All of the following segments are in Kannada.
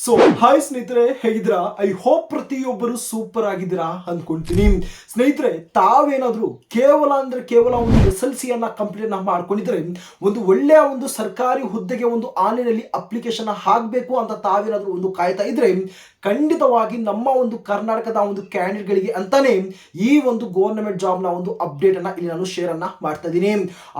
ಸೊ ಹಾಯ್ ಸ್ನೇಹಿತರೆ, ಹೇಗಿದ್ದೀರಾ? ಐ ಹೋಪ್ ಪ್ರತಿಯೊಬ್ಬರು ಸೂಪರ್ ಆಗಿದ್ದೀರಾ ಅನ್ಕೊಂತೀನಿ. ಸ್ನೇಹಿತರೆ, ತಾವೇನಾದ್ರೂ ಕೇವಲ ಒಂದು SLC ಅನ್ನ ಕಂಪ್ಲೀಟ್ ಮಾಡ್ಕೊಂಡಿದ್ರೆ ಒಂದು ಒಳ್ಳೆಯ ಒಂದು ಸರ್ಕಾರಿ ಹುದ್ದೆಗೆ ಒಂದು ಆನ್ಲೈನ್ ಅಪ್ಲಿಕೇಶನ್ ಹಾಕಬೇಕು ಅಂತ ತಾವೇನಾದ್ರೂ ಒಂದು ಕಾಯ್ತಾ ಇದ್ರೆ ಖಂಡಿತವಾಗಿ ನಮ್ಮ ಒಂದು ಕರ್ನಾಟಕದ ಒಂದು ಕ್ಯಾಂಡಿಡೇಟ್ಗಳಿಗೆ ಅಂತಾನೆ ಈ ಒಂದು ಗವರ್ನಮೆಂಟ್ ಜಾಬ್ ನ ಒಂದು ಅಪ್ಡೇಟ್ ಅನ್ನ ಇಲ್ಲಿ ನಾನು ಶೇರ್ ಅನ್ನ ಮಾಡ್ತಾ ಇದ್ದೀನಿ.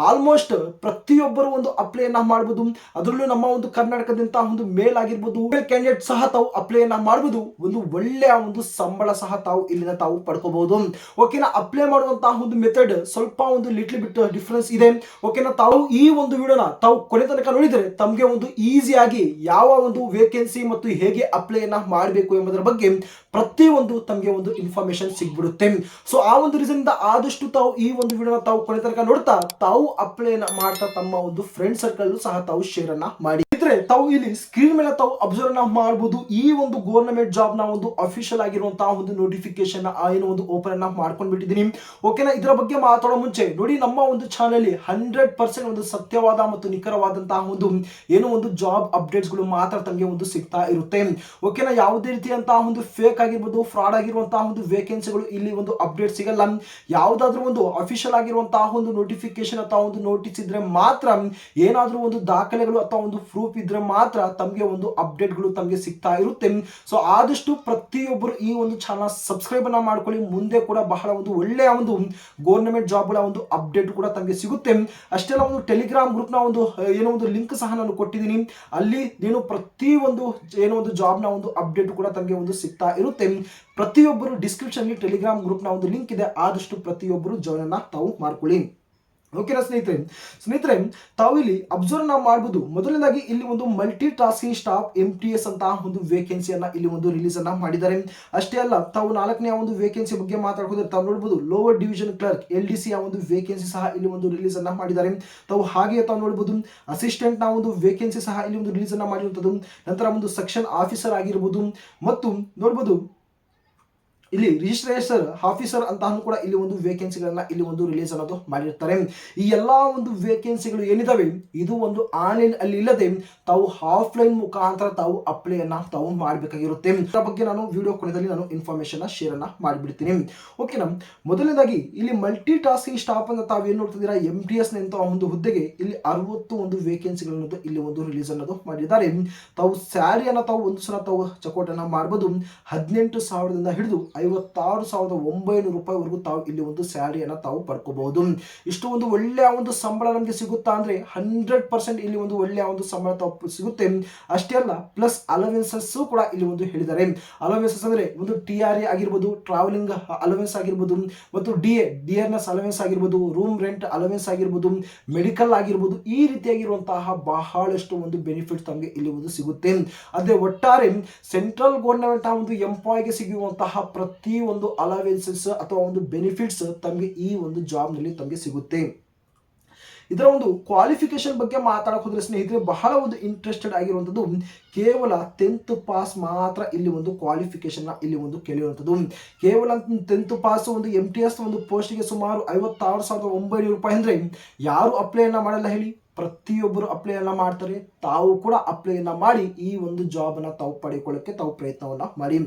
ಆಲ್ಮೋಸ್ಟ್ ಪ್ರತಿಯೊಬ್ಬರು ಒಂದು ಅಪ್ಲೈ ಅನ್ನ ಮಾಡಬಹುದು. ಅದರಲ್ಲೂ ನಮ್ಮ ಒಂದು ಕರ್ನಾಟಕದಿಂದ ಒಂದು ಮೇಲ್ ಆಗಿರ್ಬೋದು, ಕ್ಯಾಂಡಿಡೇಟ್ ಸಹ ತಾವು ಅಪ್ಲೈ ಅನ್ನ ಮಾಡಬಹುದು. ಒಂದು ಒಳ್ಳೆಯ ಒಂದು ಸಂಬಳ ಸಹ ತಾವು ಇಲ್ಲಿಂದ ತಾವು ಪಡ್ಕೋಬಹುದು. ಓಕೆನಾ? ಅಪ್ಲೈ ಮಾಡುವಂತಹ ಒಂದು ಮೆಥಡ್ ಸ್ವಲ್ಪ ಒಂದು ಲಿಟ್ಲ್ ಬಿಟ್ ಡಿಫರೆನ್ಸ್ ಇದೆ. ಓಕೆನಾ? ತಾವು ಈ ಒಂದು ವಿಡಿಯೋನ ತಾವು ಕೊನೆ ತನಕ ನೋಡಿದ್ರೆ ತಮಗೆ ಒಂದು ಈಸಿಯಾಗಿ ಯಾವ ಒಂದು ವೇಕೆನ್ಸಿ ಮತ್ತು ಹೇಗೆ ಅಪ್ಲೈ ಅನ್ನ ಮಾಡಬೇಕು ಎಂಬುದರ ಬಗ್ಗೆ ಪ್ರತಿಯೊಂದು ತಮಗೆ ಒಂದು ಇನ್ಫಾರ್ಮೇಶನ್ ಸಿಗ್ಬಿಡುತ್ತೆ. ಸೊ ಆ ಒಂದು ರೀಸನ್ ಇಂದ ಆದಷ್ಟು ತಾವು ಈ ಒಂದು ವಿಡಿಯೋನ ತಾವು ಕೊನೆ ತನಕ ನೋಡ್ತಾ ತಾವು ಅಪ್ಲೈ ಮಾಡ್ತಾ ತಮ್ಮ ಒಂದು ಫ್ರೆಂಡ್ ಸರ್ಕಲ್ ಸಹ ತಾವು ಶೇರ್ ಅನ್ನ ಮಾಡಿ. ತಾವು ಇಲ್ಲಿ ಸ್ಕ್ರೀನ್ ಮೇಲೆ ತಾವು ಅಬ್ಸರ್ವ್ ಮಾಡಬಹುದು. ಈ ಒಂದು ಗವರ್ನಮೆಂಟ್ ಜಾಬ್ ನ ಒಂದು ಅಫಿಷಿಯಲ್ ಆಗಿರುವಂತಹ ಒಂದು ನೋಟಿಫಿಕೇಶನ್ ಏನು ಒಂದು ಓಪನ್ ಅನ್ನ ಮಾಡ್ಕೊಂಡು ಬಿಟ್ಟಿದ್ದೀನಿ. ಓಕೆನಾ? ಇದರ ಬಗ್ಗೆ ಮಾತಾಡೋ ಮುಂಚೆ ನೋಡಿ, ನಮ್ಮ ಒಂದು ಚಾನೆಲ್ 100% ಒಂದು ಸತ್ಯವಾದ ಮತ್ತು ನಿಖರವಾದಂತಹ ಒಂದು ಏನು ಒಂದು ಜಾಬ್ ಅಪ್ಡೇಟ್ಸ್ ಗಳು ಮಾತ್ರ ತಮಗೆ ಒಂದು ಸಿಗ್ತಾ ಇರುತ್ತೆ. ಓಕೆನಾ? ಯಾವುದೇ ರೀತಿಯಂತಹ ಒಂದು ಫೇಕ್ ಆಗಿರ್ಬೋದು, ಫ್ರಾಡ್ ಆಗಿರುವಂತಹ ಒಂದು ವೇಕೆನ್ಸಿಗಳು ಇಲ್ಲಿ ಒಂದು ಅಪ್ಡೇಟ್ ಸಿಗಲ್ಲ. ಯಾವುದಾದ್ರೂ ಒಂದು ಅಫಿಷಿಯಲ್ ಆಗಿರುವಂತಹ ಒಂದು ನೋಟಿಫಿಕೇಶನ್ ಅಥವಾ ಒಂದು ನೋಟಿಸ್ ಇದ್ರೆ ಮಾತ್ರ, ಏನಾದ್ರೂ ಒಂದು ದಾಖಲೆಗಳು ಅಥವಾ ಒಂದು ಪ್ರೂಫ್ ಇದ್ರೆ ಮಾತ್ರ ತಮಗೆ ಒಂದು ಅಪ್ಡೇಟ್ ಗಳು ತಮಗೆ ಸಿಗ್ತಾ ಇರುತ್ತೆ. ಸೊ ಆದಷ್ಟು ಪ್ರತಿಯೊಬ್ಬರು ಈ ಒಂದು ಚಾನಲ್ ಸಬ್ಸ್ಕ್ರೈಬ್ ಅನ್ನ ಮಾಡ್ಕೊಳ್ಳಿ. ಮುಂದೆ ಕೂಡ ಬಹಳ ಒಂದು ಒಳ್ಳೆಯ ಒಂದು ಗವರ್ನಮೆಂಟ್ ಜಾಬ್ ಗಳ ಒಂದು ಅಪ್ಡೇಟ್ ಕೂಡ ತಮಗೆ ಸಿಗುತ್ತೆ. ಅಷ್ಟೇ ಅಲ್ಲ, ಒಂದು ಟೆಲಿಗ್ರಾಮ್ ಗ್ರೂಪ್ ನ ಒಂದು ಏನೋ ಒಂದು ಲಿಂಕ್ ಸಹ ನಾನು ಕೊಟ್ಟಿದ್ದೀನಿ. ಅಲ್ಲಿ ನೀನು ಪ್ರತಿಯೊಂದು ಏನೋ ಒಂದು ಜಾಬ್ ನ ಒಂದು ಅಪ್ಡೇಟ್ ಕೂಡ ತಮಗೆ ಒಂದು ಸಿಗ್ತಾ ಇರುತ್ತೆ. ಪ್ರತಿಯೊಬ್ಬರು ಡಿಸ್ಕ್ರಿಪ್ಷನ್ ಅಲ್ಲಿ ಟೆಲಿಗ್ರಾಮ್ ಗ್ರೂಪ್ ನ ಒಂದು ಲಿಂಕ್ ಇದೆ. ಆದಷ್ಟು ಪ್ರತಿಯೊಬ್ಬರು ಜಾಯಿನ್ ಅನ್ನ ತಾವು ಮಾಡ್ಕೊಳ್ಳಿ. ಓಕೆನಾ ಸ್ನೇಹಿತರೆ, ತಾವು ಇಲ್ಲಿ ಅಬ್ಸರ್ವ್ ನಾವು ಮಾಡಬಹುದು. ಮೊದಲನೇದಾಗಿ ಇಲ್ಲಿ ಒಂದು ಮಲ್ಟಿ ಟಾಸ್ಕಿಂಗ್ ಸ್ಟಾಫ್ MTS ಅಂತ ಒಂದು ವೇಕೆನ್ಸಿಯನ್ನ ಇಲ್ಲಿ ಒಂದು ರಿಲೀಸ್ ಅನ್ನ ಮಾಡಿದ್ದಾರೆ. ಅಷ್ಟೇ ಅಲ್ಲ, ತಾವು 4ನೇ ಒಂದು ವೇಕೆನ್ಸಿ ಬಗ್ಗೆ ಮಾತಾಡೋದ್ರೆ ತಾವು ನೋಡಬಹುದು ಲೋವರ್ ಡಿವಿಷನ್ ಕ್ಲರ್ಕ್ LDC ಒಂದು ವೇಕೆನ್ಸಿ ಸಹ ಇಲ್ಲಿ ಒಂದು ರಿಲೀಸ್ ಅನ್ನ ಮಾಡಿದ್ದಾರೆ. ತಾವು ಹಾಗೆ ತಾವು ನೋಡಬಹುದು ಅಸಿಸ್ಟೆಂಟ್ ನ ಒಂದು ವೇಕೆನ್ಸಿ ಸಹ ಇಲ್ಲಿ ಒಂದು ರಿಲೀಸ್ ಅನ್ನ ಮಾಡಿರುವಂತದ್ದು. ನಂತರ ಒಂದು ಸೆಕ್ಷನ್ ಆಫೀಸರ್ ಆಗಿರಬಹುದು ಮತ್ತು ನೋಡಬಹುದು ಇಲ್ಲಿ ರಿಜಿಸ್ಟ್ರೇಷನ್ ಆಫೀಸರ್ ಅಂತ ಕೂಡ ಇಲ್ಲಿ ಒಂದು ವೇಕೆನ್ಸಿಗಳನ್ನ ಇಲ್ಲಿ ಒಂದು ರಿಲೀಸ್ ಅನ್ನೋದು ಮಾಡಿರ್ತಾರೆ. ಈ ಎಲ್ಲಾ ಒಂದು ವೇಕೆನ್ಸಿಗಳು ಏನಿದಾವೆ ಇದು ಒಂದು ಆನ್ಲೈನ್ ಅಲ್ಲಿ ಇಲ್ಲದೆ ತಾವು ಆಫ್ಲೈನ್ ಮುಖಾಂತರ ತಾವು ಅಪ್ಲೈ ಅನ್ನ ತಾವು ಮಾಡಬೇಕಾಗಿರುತ್ತೆ. ಇದರ ಬಗ್ಗೆ ನಾನು ವಿಡಿಯೋ ಕೊನೆಯಲ್ಲಿ ನಾನು ಇನ್ಫಾರ್ಮೇಶನ್ ಶೇರ್ ಅನ್ನ ಮಾಡಿಬಿಡ್ತೀನಿ. ಓಕೆನಾ? ಮೊದಲನೇದಾಗಿ ಇಲ್ಲಿ ಮಲ್ಟಿ ಟಾಸ್ಕಿಂಗ್ ಸ್ಟಾಫ್ ಅಂತ ತಾವು ಏನ್ ನೋಡ್ತಿದ್ದೀರಾ, MTS ನಂತ ಒಂದು ಹುದ್ದೆಗೆ ಇಲ್ಲಿ 60 ಒಂದು ವೇಕೆನ್ಸಿಗಳನ್ನು ಇಲ್ಲಿ ಒಂದು ರಿಲೀಸ್ ಅನ್ನೋದು ಮಾಡಿದ್ದಾರೆ. ತಾವು ಸ್ಯಾಲರಿಯನ್ನ ತಾವು ಒಂದು ಸಲ ತಾವು ಚೆಕ್ಔಟ್ ಅನ್ನ ಮಾಡಬಹುದು. 18,000ದಿಂದ ಹಿಡಿದು 56,900 ರೂಪಾಯಿವರೆಗೂ ತಾವು ಇಲ್ಲಿ ಒಂದು ಸ್ಯಾಲರಿಯನ್ನ ತಾವು ಪಡ್ಕೋಬಹುದು. ಇಷ್ಟು ಒಂದು ಒಳ್ಳೆಯ ಒಂದು ಸಂಬಳ ನಮಗೆ ಸಿಗುತ್ತಾ ಅಂದ್ರೆ 100% ಇಲ್ಲಿ ಒಂದು ಒಳ್ಳೆಯ ಒಂದು ಸಂಬಳ ತಾವು ಸಿಗುತ್ತೆ. ಅಷ್ಟೇ ಅಲ್ಲ, ಪ್ಲಸ್ ಅಲವೆನ್ಸಸ್ ಕೂಡ ಇಲ್ಲಿ ಒಂದು ಹೇಳಿದ್ದಾರೆ. ಅಲವೆನ್ಸಸ್ ಅಂದ್ರೆ ಒಂದು TRA ಆಗಿರ್ಬೋದು, ಟ್ರಾವೆಲಿಂಗ್ ಅಲವೆನ್ಸ್ ಆಗಿರ್ಬೋದು, ಮತ್ತು ಡಿಯರ್ನೆಸ್ ಅಲವೆನ್ಸ್ ಆಗಿರ್ಬೋದು, ರೂಮ್ ರೆಂಟ್ ಅಲವೆನ್ಸ್ ಆಗಿರ್ಬೋದು, ಮೆಡಿಕಲ್ ಆಗಿರ್ಬೋದು, ಈ ರೀತಿಯಾಗಿರುವಂತಹ ಬಹಳಷ್ಟು ಒಂದು ಬೆನಿಫಿಟ್ ತಮಗೆ ಇಲ್ಲಿ ಒಂದು ಸಿಗುತ್ತೆ. ಅದೇ ಒಟ್ಟಾರೆ ಸೆಂಟ್ರಲ್ ಗವರ್ನಮೆಂಟ್ ಒಂದು ಎಂಪ್ಲಾಯ್ಗೆ ಸಿಗುವಂತಹ ಪ್ರತಿ ಒಂದು ಅಲವೆನ್ಸಸ್ ಅಥವಾ ಒಂದು ಬೆನಿಫಿಟ್ಸ್ ತಮಗೆ ಈ ಒಂದು ಜಾಬ್ ನಲ್ಲಿ ತಮಗೆ ಸಿಗುತ್ತೆ. ಇದರ ಒಂದು ಕ್ವಾಲಿಫಿಕೇಶನ್ ಬಗ್ಗೆ ಮಾತಾಡಕ್ ಹೋದ್ರೆ ಸ್ನೇಹಿತರೆ, ಬಹಳ ಒಂದು ಇಂಟ್ರೆಸ್ಟೆಡ್ ಆಗಿರುವಂತದ್ದು ಕೇವಲ 10th ಪಾಸ್ ಮಾತ್ರ ಇಲ್ಲಿ ಒಂದು ಕ್ವಾಲಿಫಿಕೇಶನ್ ಇಲ್ಲಿ ಒಂದು ಕೇಳಿರುವಂತದ್ದು. ಕೇವಲ 10th ಪಾಸ್ ಒಂದು MTS ಒಂದು ಪೋಸ್ಟ್ಗೆ ಸುಮಾರು 56,900 ರೂಪಾಯಿ ಅಂದ್ರೆ ಯಾರು ಅಪ್ಲೈ ಅನ್ನ ಮಾಡಲ್ಲ ಹೇಳಿ? ಪ್ರತಿಯೊಬ್ಬರು ಅಪ್ಲೈ ಅನ್ನ ಮಾಡ್ತಾರೆ. ತಾವು ಕೂಡ ಅಪ್ಲೈ ಅನ್ನ ಮಾಡಿ ಈ ಒಂದು ಜಾಬ್ ಅನ್ನ ತಾವು ಪಡೆದುಕೊಳ್ಳಕ್ಕೆ ತಾವು ಪ್ರಯತ್ನವನ್ನ ಮಾಡಿ.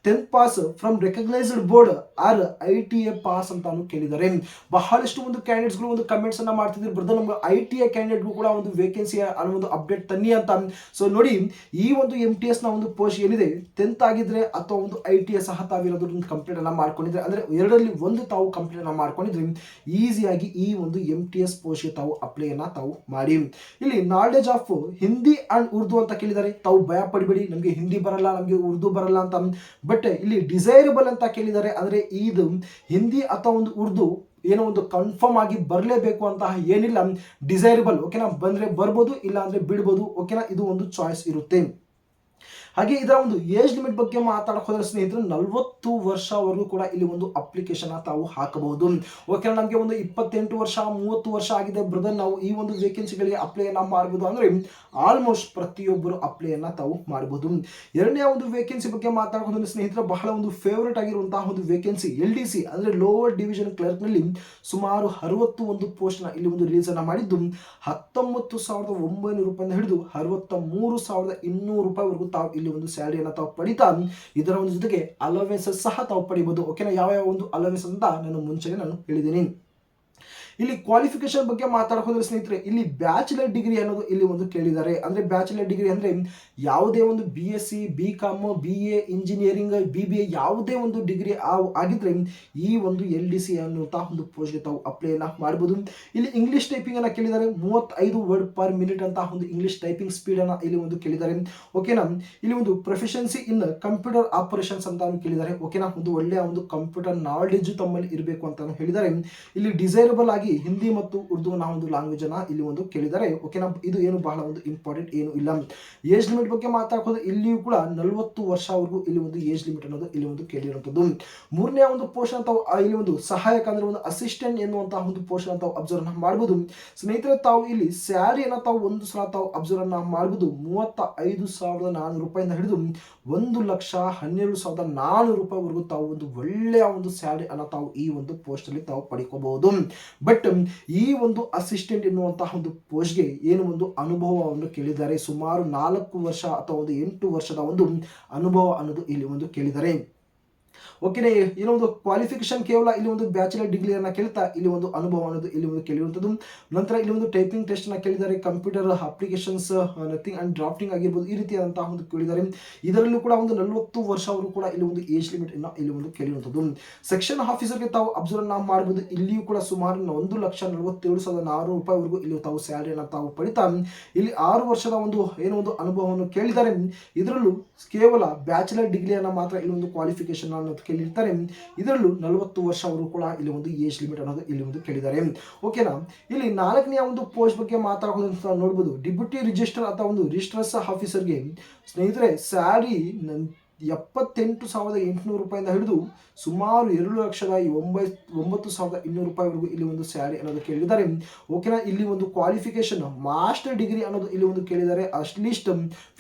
10th pass from recognised board or ITA pass ಅಂತ ಕೇಳಿದ್ದಾರೆ. ಬಹಳಷ್ಟು ಒಂದು ಕ್ಯಾಂಡಿಡೇಟ್ಸ್ ಗಳು ಒಂದು ಕಮೆಂಟ್ಸ್ ಅನ್ನ ಮಾಡ್ತಿದ್ರು, ಬ್ರದರ್ ನಮ್ಗೆ ITA ಕ್ಯಾಂಡಿಡೇಟ್ ಕೂಡ ಒಂದು ವೇಕೆನ್ಸಿ ಅನ್ನೋ ಒಂದು ಅಪ್ಡೇಟ್ ತನ್ನಿ ಅಂತ. ಸೊ ನೋಡಿ, ಈ ಒಂದು MTS ನ ಒಂದು ಪೋಸ್ಟ್ ಏನಿದೆ 10th ಆಗಿದ್ರೆ ಅಥವಾ ಒಂದು ITA ಸಹ ತಾವಿರೋದು ಕಂಪ್ಲೀಟ್ ಅನ್ನ ಮಾಡ್ಕೊಂಡಿದ್ರೆ, ಅಂದ್ರೆ ಎರಡರಲ್ಲಿ ಒಂದು ತಾವು ಕಂಪ್ಲೀಟ್ ಅನ್ನ ಮಾಡ್ಕೊಂಡಿದ್ರೆ ಈಸಿಯಾಗಿ ಈ ಒಂದು MTS ಪೋಸ್ಟ್ ಗೆ ತಾವು ಅಪ್ಲೈ ಅನ್ನ ತಾವು ಮಾಡಿ. ಇಲ್ಲಿ knowledge of Hindi and Urdu ಅಂತ ಕೇಳಿದ್ದಾರೆ. ತಾವು ಭಯ ಪಡಿಬೇಡಿ, ನಮಗೆ ಹಿಂದಿ ಬರಲ್ಲ, ನಮಗೆ ಉರ್ದು ಬರಲ್ಲ ಅಂತ. ಬಟ್ ಇಲ್ಲಿ ಡಿಸೈರಬಲ್ ಅಂತ ಕೇಳಿದ್ದಾರೆ. ಅಂದ್ರೆ ಇದು ಹಿಂದಿ ಅಥವಾ ಒಂದು ಉರ್ದು ಏನೋ ಒಂದು ಕನ್ಫರ್ಮ್ ಆಗಿ ಬರಲೇಬೇಕು ಅಂತ ಏನಿಲ್ಲ, ಡಿಸೈರಬಲ್. ಓಕೆನಾ? ಬಂದ್ರೆ ಬರ್ಬೋದು, ಇಲ್ಲ ಅಂದ್ರೆ ಬಿಡ್ಬೋದು. ಓಕೆನಾ? ಇದು ಒಂದು ಚಾಯ್ಸ್ ಇರುತ್ತೆ. ಹಾಗೆ ಇದರ ಒಂದು ಏಜ್ ಲಿಮಿಟ್ ಬಗ್ಗೆ ಮಾತಾಡಕ್ ಹೋದ್ರೆ ಸ್ನೇಹಿತರೆ, 40 ವರ್ಷವರೆಗೂ ಕೂಡ ಇಲ್ಲಿ ಒಂದು ಅಪ್ಲಿಕೇಶನ್ ತಾವು ಹಾಕಬಹುದು. ಓಕೆ, ನಮಗೆ ಒಂದು 28 ವರ್ಷ 30 ವರ್ಷ ಆಗಿದೆ ಬ್ರದರ್, ನಾವು ಈ ಒಂದು ವೇಕೆನ್ಸಿಗಳಿಗೆ ಅಪ್ಲೈ ಅನ್ನ ಮಾಡಬಹುದು ಅಂದ್ರೆ ಆಲ್ಮೋಸ್ಟ್ ಪ್ರತಿಯೊಬ್ಬರು ಅಪ್ಲೈ ಅನ್ನ ತಾವು ಮಾಡಬಹುದು. ಎರಡನೇ ಒಂದು ವೇಕೆನ್ಸಿ ಬಗ್ಗೆ ಮಾತಾಡೋದು ಸ್ನೇಹಿತರೆ, ಬಹಳ ಒಂದು ಫೇವರೇಟ್ ಆಗಿರುವಂತಹ ಒಂದು ವೇಕೆನ್ಸಿ LDC ಅಂದ್ರೆ ಲೋವರ್ ಡಿವಿಷನ್ ಕ್ಲರ್ಕ್ ನಲ್ಲಿ ಸುಮಾರು 60 ಒಂದು ಪೋಸ್ಟ್ ನ ಇಲ್ಲಿ ಒಂದು ರಿಲೀಸ್ ಅನ್ನ ಮಾಡಿದ್ದು 19,900 ರೂಪಾಯಿಂದ ಹಿಡಿದು 63,200 ರೂಪಾಯಿವರೆಗೂ ತಾವು ಇಲ್ಲಿ ಒಂದು ಸ್ಯಾಲರಿಯನ್ನು ತಾವು ಪಡಿತಾ ಇದರ ಒಂದು ಜೊತೆಗೆ ಅಲವೆನ್ಸಸ್ ಸಹ ತಾವು ಪಡಿಬಹುದು. ಓಕೆನಾ, ಯಾವ ಒಂದು ಅಲವೆನ್ಸ್ ಅಂತ ನಾನು ಹೇಳಿದ್ದೀನಿ. ಇಲ್ಲಿ ಕ್ವಾಲಿಫಿಕೇಶನ್ ಬಗ್ಗೆ ಮಾತಾಡೋದ್ರೆ ಸ್ನೇಹಿತರೆ, ಇಲ್ಲಿ ಬ್ಯಾಚುಲರ್ ಡಿಗ್ರಿ ಅನ್ನೋದು ಇಲ್ಲಿ ಒಂದು ಕೇಳಿದ್ದಾರೆ. ಅಂದ್ರೆ ಬ್ಯಾಚುಲರ್ ಡಿಗ್ರಿ ಅಂದ್ರೆ ಯಾವುದೇ ಒಂದು BSc, BCom, BA, engineering, BBA ಯಾವುದೇ ಒಂದು ಡಿಗ್ರಿ ಆಗಿದ್ರೆ ಈ ಒಂದು LDC ಅನ್ನುವಂತಹ ಒಂದು ಪೋಸ್ಟ್ಗೆ ತಾವು ಅಪ್ಲೈನ ಮಾಡಬಹುದು. ಇಲ್ಲಿ ಇಂಗ್ಲಿಷ್ ಟೈಪಿಂಗ್ ಅನ್ನ ಕೇಳಿದ್ದಾರೆ. 35 ವರ್ಡ್ ಪರ್ ಮಿನಿಟ್ ಅಂತ ಒಂದು ಇಂಗ್ಲಿಷ್ ಟೈಪಿಂಗ್ ಸ್ಪೀಡ್ ಅನ್ನ ಇಲ್ಲಿ ಒಂದು ಕೇಳಿದ್ದಾರೆ. ಓಕೆನಾ, ಇಲ್ಲಿ ಒಂದು ಪ್ರೊಫಿಷಿಯನ್ಸಿ ಇನ್ ಕಂಪ್ಯೂಟರ್ ಆಪರೇಷನ್ಸ್ ಅಂತ ಕೇಳಿದ್ದಾರೆ. ಓಕೆನಾ, ಒಂದು ಒಳ್ಳೆಯ ಒಂದು ಕಂಪ್ಯೂಟರ್ ನಾಲೆಡ್ಜ್ ತಮ್ಮಲ್ಲಿ ಇರಬೇಕು ಅಂತ ಹೇಳಿದ್ದಾರೆ. ಇಲ್ಲಿ ಡಿಸೈರಬಲ್ ಆಗಿ ಹಿಂದಿ ಮತ್ತು ಉರ್ದುವಿನ ಒಂದು ಲ್ಯಾಂಗ್ವೇಜ್ ಅನ್ನ ಇಲ್ಲಿ ಒಂದು ಕೇಳಿದ್ದಾರೆ. ಓಕೆನಾ, ಇದು ಏನು ಬಹಳ ಒಂದು ಇಂಪಾರ್ಟೆಂಟ್ ಏನು ಇಲ್ಲ. ಏಜ್ ಲಿಮಿಟ್ ಬಗ್ಗೆ ಮಾತಾಡೋದು ಇಲ್ಲಿಯೂ ಕೂಡ 40 ವರ್ಷವರೆಗೂ ಇಲ್ಲಿ ಒಂದು ಏಜ್ ಲಿಮಿಟ್ ಅನ್ನೋದು ಇಲ್ಲಿ ಒಂದು ಕೇಳಿರುವಂತದ್ದು. ಮೂರನೇ ಒಂದು ಪೋಸ್ಟ್ ಅಂತ ಇಲ್ಲಿ ಒಂದು ಸಹಾಯಕ ಅಂದ್ರೆ ಒಂದು ಅಸಿಸ್ಟೆಂಟ್ ಎನ್ನುವಂತಹ ಒಂದು ಪೋಸ್ಟ್ ಅಂತ ಅಬ್ಸರ್ವ್ ಮಾಡಬಹುದು. ಸ್ನೇಹಿತರೆ, ತಾವು ಇಲ್ಲಿ ಸ್ಯಾಲರಿಯನ್ನು ತಾವು ಒಂದು ಸಲ ತಾವು ಅಬ್ಸರ್ವ್ ಮಾಡಬಹುದು. 35,400 ರೂಪಾಯಿಂದ ಹಿಡಿದು 1,12,400 ರೂಪಾಯಿವರೆಗೂ ತಾವು ಒಂದು ಒಳ್ಳೆಯ ಒಂದು ಸ್ಯಾಲರಿ ಅನ್ನ ತಾವು ಈ ಒಂದು ಪೋಸ್ಟ್ ಅಲ್ಲಿ ತಾವು ಪಡ್ಕೋಬಹುದು. ಬಟ್ ಈ ಒಂದು ಅಸಿಸ್ಟೆಂಟ್ ಎನ್ನುವಂತಹ ಒಂದು ಪೋಸ್ಟ್ಗೆ ಏನು ಒಂದು ಅನುಭವವನ್ನು ಕೇಳಿದ್ದಾರೆ. ಸುಮಾರು 4 ವರ್ಷ ಅಥವಾ ಒಂದು 8 ವರ್ಷದ ಒಂದು ಅನುಭವ ಅನ್ನೋದು ಇಲ್ಲಿ ಒಂದು ಕೇಳಿದ್ದಾರೆ. ಓಕೆನೇ, ಏನೋ ಒಂದು ಕ್ವಾಲಿಫಿಕೇಶನ್ ಕೇವಲ ಇಲ್ಲಿ ಒಂದು ಬ್ಯಾಚುಲರ್ ಡಿಗ್ರಿಯನ್ನು ಕೇಳ್ತಾ ಇಲ್ಲಿ ಒಂದು ಅನುಭವ ಅನ್ನೋದು ಇಲ್ಲಿ ಒಂದು ಕೇಳಿರುವಂಥದ್ದು. ನಂತರ ಇಲ್ಲಿ ಒಂದು ಟೈಪಿಂಗ್ ಟೆಸ್ಟ್ ಅನ್ನ ಕೇಳಿದ್ದಾರೆ. Computer applications nothing and drafting ಆಗಿರ್ಬೋದು, ಈ ರೀತಿಯಾದಂತಹ ಒಂದು ಕೇಳಿದ್ದಾರೆ. ಇದರಲ್ಲೂ ಕೂಡ ಒಂದು 40 ವರ್ಷವರು ಕೂಡ ಇಲ್ಲಿ ಒಂದು ಏಜ್ ಲಿಮಿಟ್ ಇಲ್ಲಿ ಒಂದು ಕೇಳಿರುವಂಥದ್ದು. ಸೆಕ್ಷನ್ ಆಫೀಸರ್ಗೆ ತಾವು ಅಬ್ಸರ್ವ್ ಮಾಡಬಹುದು. ಇಲ್ಲಿಯೂ ಕೂಡ ಸುಮಾರು 1,47,400 ರೂಪಾಯಿವರೆಗೂ ಇಲ್ಲಿ ತಾವು ಸ್ಯಾಲರಿಯನ್ನು ತಾವು ಪಡಿತಾ ಇಲ್ಲಿ 6 ವರ್ಷದ ಒಂದು ಏನೋ ಒಂದು ಅನುಭವವನ್ನು ಕೇಳಿದ್ದಾರೆ. ಇದರಲ್ಲೂ ಕೇವಲ ಬ್ಯಾಚುಲರ್ ಡಿಗ್ರಿಯನ್ನು ಮಾತ್ರ ಇಲ್ಲಿ ಒಂದು ಕ್ವಾಲಿಫಿಕೇಶನ್ ಅನ್ನೋದು ಕೇಳಿರ್ತಾರೆ. ಇದರಲ್ಲೂ 40 ವರ್ಷ ಅವರು ಕೂಡ ಇಲ್ಲಿ ಒಂದು ಏಜ್ ಲಿಮಿಟ್ ಅನ್ನೋದು ಇಲ್ಲಿ ಒಂದು ಕೇಳಿದ್ದಾರೆ. ಓಕೆನಾ, ಇಲ್ಲಿ 4ನೇ ಒಂದು ಪೋಸ್ಟ್ ಬಗ್ಗೆ ಮಾತಾಡೋದು ಅಂತ ನೋಡಬಹುದು. ಡಿಪ್ಯೂಟಿ ರಿಜಿಸ್ಟರ್ ಅಥವಾ ಒಂದು ರಿಜಿಸ್ಟ್ರರ್ಸ್ ಆಫೀಸರ್ಗೆ ಸ್ನೇಹಿತರೆ ಸ್ಯಾಲರಿ 78,800 ರೂಪಾಯಿಂದ ಹಿಡಿದು ಸುಮಾರು 2,09,200 ರೂಪಾಯಿವರೆಗೂ ಇಲ್ಲಿ ಒಂದು ಸ್ಯಾಲರಿ ಅನ್ನೋದು ಕೇಳಿದ್ದಾರೆ. ಓಕೆನಾ, ಇಲ್ಲಿ ಒಂದು ಕ್ವಾಲಿಫಿಕೇಶನ್ ಮಾಸ್ಟರ್ ಡಿಗ್ರಿ ಅನ್ನೋದು ಇಲ್ಲಿ ಒಂದು ಕೇಳಿದ್ದಾರೆ. ಅಟ್ಲೀಸ್ಟ್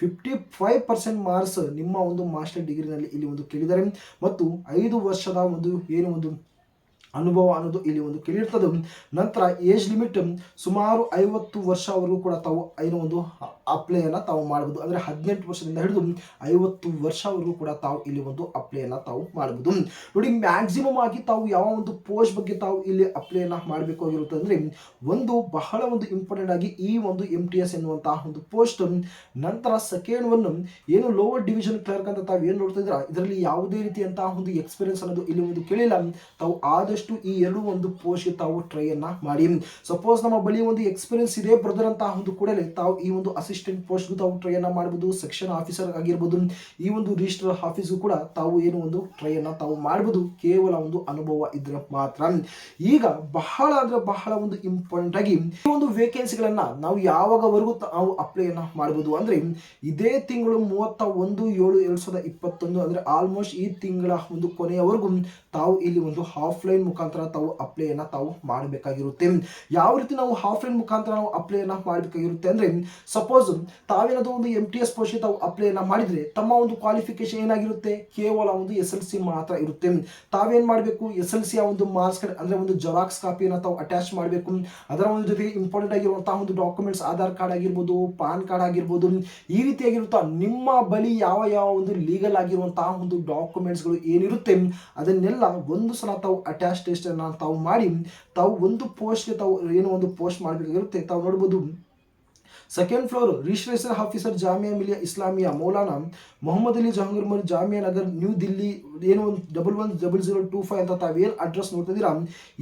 55% ಮಾರ್ಕ್ಸ್ ನಿಮ್ಮ ಒಂದು ಮಾಸ್ಟರ್ ಡಿಗ್ರಿನಲ್ಲಿ ಇಲ್ಲಿ ಒಂದು ಕೇಳಿದ್ದಾರೆ. ಮತ್ತು 5 ವರ್ಷದ ಒಂದು ಏನು ಒಂದು ಅನುಭವ ಅನ್ನೋದು ಇಲ್ಲಿ ಒಂದು ಕೇಳಿರ್ತದೆ. ನಂತರ ಏಜ್ ಲಿಮಿಟ್ ಸುಮಾರು 50 ವರ್ಷವರೆಗೂ ಕೂಡ ತಾವು ಏನೋ ಒಂದು ಅಪ್ಲೈಯನ್ನು ತಾವು ಮಾಡಬಹುದು. ಅಂದರೆ 18 ವರ್ಷದಿಂದ ಹಿಡಿದು 50 ವರ್ಷವರೆಗೂ ಕೂಡ ತಾವು ಇಲ್ಲಿ ಒಂದು ಅಪ್ಲೈಯನ್ನು ತಾವು ಮಾಡಬಹುದು. ನೋಡಿ, ಮ್ಯಾಕ್ಸಿಮಮ್ ಆಗಿ ತಾವು ಯಾವ ಒಂದು ಪೋಸ್ಟ್ ಬಗ್ಗೆ ತಾವು ಇಲ್ಲಿ ಅಪ್ಲೈಯನ್ನು ಮಾಡಬೇಕಾಗಿರುತ್ತೆ ಅಂದರೆ ಒಂದು ಬಹಳ ಒಂದು ಇಂಪಾರ್ಟೆಂಟ್ ಆಗಿ ಈ ಒಂದು MTS ಎನ್ನುವಂತಹ ಒಂದು ಪೋಸ್ಟ್. ನಂತರ ಸೆಕೆಂಡ್ ಒನ್ ಏನು ಲೋವರ್ ಡಿವಿಷನ್ ಕ್ಲರ್ಕ್ ಅಂತ ತಾವು ಏನು ನೋಡ್ತಾ ಇದ್ದೀರಾ, ಇದರಲ್ಲಿ ಯಾವುದೇ ರೀತಿಯಂತಹ ಒಂದು ಎಕ್ಸ್ಪೀರಿಯನ್ಸ್ ಅನ್ನೋದು ಇಲ್ಲಿ ಒಂದು ಕೇಳಿಲ್ಲ. ತಾವು ಆದಷ್ಟು ಈ ಎರಡು ಒಂದು ಪೋಸ್ಟ್ಗೆ ತಾವು ಟ್ರೈ ಅನ್ನ ಮಾಡಿ. ಸಪೋಸ್ ನಮ್ಮ ಬಳಿ ಒಂದು ಎಕ್ಸ್ಪೀರಿಯನ್ಸ್ ಇದೆ ಬ್ರದರ್ ಅಂತ ಒಂದು ಕೂಡಲೇ ತಾವು ಈ ಒಂದು ಅಸಿಸ್ಟೆಂಟ್ ಪೋಸ್ಟ್ಗೂ ತಾವು ಟ್ರೈ ಅನ್ನ ಮಾಡಬಹುದು. ಸೆಕ್ಷನ್ ಆಫೀಸರ್ ಆಗಿರ್ಬೋದು, ಈ ಒಂದು ರಿಜಿಸ್ಟರ್ ಆಫೀಸ್ಗೂ ಕೂಡ ತಾವು ಏನು ಒಂದು ಟ್ರೈ ಅನ್ನ ತಾವು ಮಾಡಬಹುದು, ಕೇವಲ ಒಂದು ಅನುಭವ ಇದ್ರೆ ಮಾತ್ರ. ಈಗ ಬಹಳ ಅಂದ್ರೆ ಬಹಳ ಒಂದು ಇಂಪಾರ್ಟೆಂಟ್ ಆಗಿ ಈ ಒಂದು ವೇಕೆನ್ಸಿಗಳನ್ನ ನಾವು ಯಾವಾಗವರೆಗೂ ನಾವು ಅಪ್ಲೈ ಅನ್ನ ಮಾಡಬಹುದು ಅಂದ್ರೆ ಇದೇ ತಿಂಗಳು 31/7/2021 ಅಂದ್ರೆ ಆಲ್ಮೋಸ್ಟ್ ಈ ತಿಂಗಳ ಒಂದು ಕೊನೆಯವರೆಗೂ ತಾವು ಇಲ್ಲಿ ಒಂದು ಆಫ್ಲೈನ್ ಮುಖಾಂತರ ತಾವು ಅಪ್ಲೈ ಅನ್ನ ತಾವು ಮಾಡಬೇಕಾಗಿರುತ್ತೆ. ಯಾವ ರೀತಿ ನಾವು ಆಫ್ಲೈನ್ ಮುಖಾಂತರ ನಾವು ಅಪ್ಲೈ ಅನ್ನ ಮಾಡಬೇಕಾಗಿರುತ್ತೆ ಅಂದ್ರೆ ಸಪೋಸ್ ತಾವೇನಾದ್ರು ಒಂದು MTS ಪೋಸ್ಟ್ ತಾವು ಅಪ್ಲೈ ಅನ್ನ ಮಾಡಿದ್ರೆ ತಮ್ಮ ಒಂದು ಕ್ವಾಲಿಫಿಕೇಶನ್ ಏನಾಗಿರುತ್ತೆ, ಕೇವಲ ಒಂದು SLC ಮಾತ್ರ ಇರುತ್ತೆ. ತಾವೇನ್ ಮಾಡಬೇಕು, SLC ಒಂದು ಮಾರ್ಕ್ಸ್ ಕಾರ್ಡ್ ಅಂದ್ರೆ ಒಂದು ಜೆರಾಕ್ಸ್ ಕಾಪಿಯನ್ನು ತಾವು ಅಟ್ಯಾಚ್ ಮಾಡಬೇಕು. ಅದರ ಒಂದು ಜೊತೆಗೆ ಇಂಪಾರ್ಟೆಂಟ್ ಆಗಿರುವಂತಹ ಒಂದು ಡಾಕ್ಯುಮೆಂಟ್ಸ್, ಆಧಾರ್ ಕಾರ್ಡ್ ಆಗಿರ್ಬೋದು, ಪಾನ್ ಕಾರ್ಡ್ ಆಗಿರ್ಬೋದು, ಈ ರೀತಿಯಾಗಿರುತ್ತಾ ನಿಮ್ಮ ಬಳಿ ಯಾವ ಯಾವ ಒಂದು ಲೀಗಲ್ ಆಗಿರುವಂತಹ ಒಂದು ಡಾಕ್ಯುಮೆಂಟ್ಸ್ಗಳು ಏನಿರುತ್ತೆ ಅದನ್ನೆಲ್ಲ ಒಂದು ಸಲ ತಾವು ಅಟ್ಯಾಚ್ ಟೆಸ್ಟ್ ಅನ್ನ ತಾವು ಮಾಡಿ ತಾವು ಒಂದು ಪೋಸ್ಟ್ಗೆ ತಾವು ಏನೋ ಒಂದು ಪೋಸ್ಟ್ ಮಾಡಬೇಕಾಗಿರುತ್ತೆ. ತಾವು ನೋಡ್ಬೋದು second floor registration officer Jamia Millia Islamia Maulana Mohammad Ali Jahangir Marg Jamia Nagar New Delhi ಏನು ಒಂದು 110025 ಅಂತ ತಾವೇನು ಅಡ್ರೆಸ್ ನೋಡ್ತಿದ್ದೀರಾ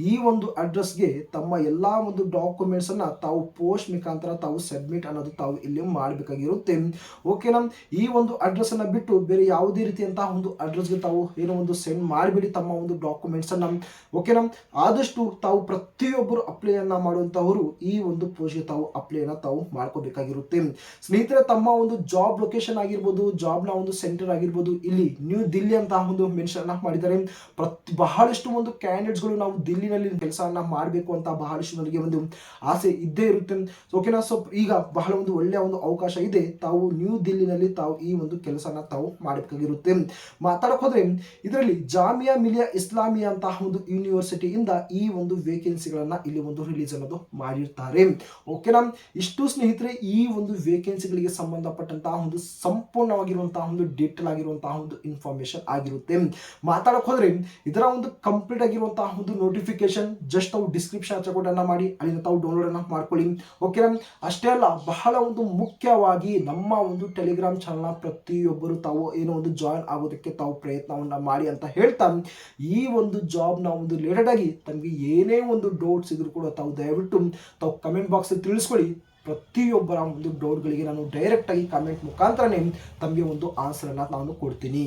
ಈ ಒಂದು ಅಡ್ರೆಸ್ಗೆ ತಮ್ಮ ಎಲ್ಲ ಒಂದು ಡಾಕ್ಯುಮೆಂಟ್ಸ್ ಅನ್ನ ತಾವು ಪೋಸ್ಟ್ ಮುಖಾಂತರ ತಾವು ಸಬ್ಮಿಟ್ ಅನ್ನೋದು ತಾವು ಇಲ್ಲಿ ಮಾಡಬೇಕಾಗಿರುತ್ತೆ. ಓಕೆನಾ, ಈ ಒಂದು ಅಡ್ರೆಸ್ ಅನ್ನ ಬಿಟ್ಟು ಬೇರೆ ಯಾವುದೇ ರೀತಿಯಂತಹ ಒಂದು ಅಡ್ರೆಸ್ಗೆ ತಾವು ಏನೋ ಒಂದು ಸೆಂಡ್ ಮಾಡಿಬಿಡಿ ತಮ್ಮ ಒಂದು ಡಾಕ್ಯುಮೆಂಟ್ಸ್ ಅನ್ನ. ಓಕೆನಾ, ಆದಷ್ಟು ತಾವು ಪ್ರತಿಯೊಬ್ಬರು ಅಪ್ಲೈ ಅನ್ನ ಮಾಡುವಂತವರು ಈ ಒಂದು ಪೋಸ್ಟ್ಗೆ ತಾವು ಅಪ್ಲೈ ಅನ್ನ ತಾವು ಮಾಡ್ಕೋಬೇಕಾಗಿರುತ್ತೆ. ಸ್ನೇಹಿತರೆ, ತಮ್ಮ ಒಂದು ಜಾಬ್ ಲೊಕೇಶನ್ ಆಗಿರ್ಬೋದು, ಜಾಬ್ ನ ಒಂದು ಸೆಂಟರ್ ಆಗಿರ್ಬೋದು, ಇಲ್ಲಿ ನ್ಯೂ ದಿಲ್ಲಿ ಅಂತ ಒಂದು ಮೆನ್ಷನ್ ಮಾಡಿದ್ದಾರೆ. ಬಹಳಷ್ಟು ಒಂದು ಕ್ಯಾಂಡಿಡೇಟ್ಸ್ ಗಳು ನಾವು ದಿಲ್ಲಿನಲ್ಲಿ ಕೆಲಸವನ್ನ ಮಾಡಬೇಕು ಅಂತ ಬಹಳಷ್ಟು ನನಗೆ ಒಂದು ಆಸೆ ಇದ್ದೇ ಇರುತ್ತೆ. ಓಕೆನಾ, ಸೊ ಈಗ ಬಹಳ ಒಂದು ಒಳ್ಳೆಯ ಒಂದು ಅವಕಾಶ ಇದೆ. ತಾವು ನ್ಯೂ ದಿಲ್ಲಿನಲ್ಲಿ ತಾವು ಈ ಒಂದು ಕೆಲಸನ ತಾವು ಮಾಡಬೇಕಾಗಿರುತ್ತೆ. ಮಾತಾಡಕ್ ಹೋದ್ರೆ ಇದರಲ್ಲಿ ಜಾಮಿಯಾ ಮಿಲಿಯಾ ಇಸ್ಲಾಮಿಯಾ ಅಂತ ಒಂದು ಯೂನಿವರ್ಸಿಟಿಯಿಂದ ಈ ಒಂದು ವೇಕೆನ್ಸಿಗಳನ್ನ ಇಲ್ಲಿ ಒಂದು ರಿಲೀಸ್ ಅನ್ನೋದು ಮಾಡಿರ್ತಾರೆ. ಓಕೆನಾ, ಇಷ್ಟು ಸ್ನೇಹಿತರೆ ಸ್ನೇಹಿತರೆ ಈ ಒಂದು ವೇಕೆನ್ಸಿಗಳಿಗೆ ಸಂಬಂಧಪಟ್ಟಂತಹ ಒಂದು ಸಂಪೂರ್ಣವಾಗಿರುವಂತಹ ಒಂದು ಡೀಟೇಲ್ ಆಗಿರುವಂತಹ ಒಂದು ಇನ್ಫಾರ್ಮೇಶನ್ ಆಗಿರುತ್ತೆ. ಮಾತಾಡಕ್ ಹೋದ್ರೆ ಇದರ ಒಂದು ಕಂಪ್ಲೀಟ್ ಆಗಿರುವಂತಹ ಒಂದು ನೋಟಿಫಿಕೇಶನ್ ಜಸ್ಟ್ ತಾವು ಡಿಸ್ಕ್ರಿಪ್ಷನ್ ಹಚ್ಚಕೋಟನ್ನ ಮಾಡಿ ಅಲ್ಲಿಂದ ತಾವು ಡೌನ್ಲೋಡ್ ಅನ್ನ ಮಾಡ್ಕೊಳ್ಳಿ. ಓಕೆ, ಅಷ್ಟೇ ಅಲ್ಲ, ಬಹಳ ಒಂದು ಮುಖ್ಯವಾಗಿ ನಮ್ಮ ಒಂದು ಟೆಲಿಗ್ರಾಮ್ ಚಾನಲ್ನ ಪ್ರತಿಯೊಬ್ಬರು ತಾವು ಏನೋ ಒಂದು ಜಾಯಿನ್ ಆಗೋದಕ್ಕೆ ತಾವು ಪ್ರಯತ್ನವನ್ನ ಮಾಡಿ ಅಂತ ಹೇಳ್ತಾ, ಈ ಒಂದು ಜಾಬ್ನ ಒಂದು ರಿಲೇಟೆಡ್ ಆಗಿ ತಮಗೆ ಏನೇ ಒಂದು ಡೌಟ್ಸ್ ಇದ್ರು ಕೂಡ ತಾವು ದಯವಿಟ್ಟು ತಾವು ಕಮೆಂಟ್ ಬಾಕ್ಸ್ ತಿಳಿಸ್ಕೊಳ್ಳಿ. ಪ್ರತಿಯೊಬ್ಬರ ಒಂದು ಡೌಟ್ಗಳಿಗೆ ನಾನು ಡೈರೆಕ್ಟ್ ಆಗಿ ಕಮೆಂಟ್ ಮುಖಾಂತರನೇ ತಮಗೆ ಒಂದು ಆನ್ಸರ್ ಅನ್ನ ನಾನು ಕೊಡ್ತೀನಿ.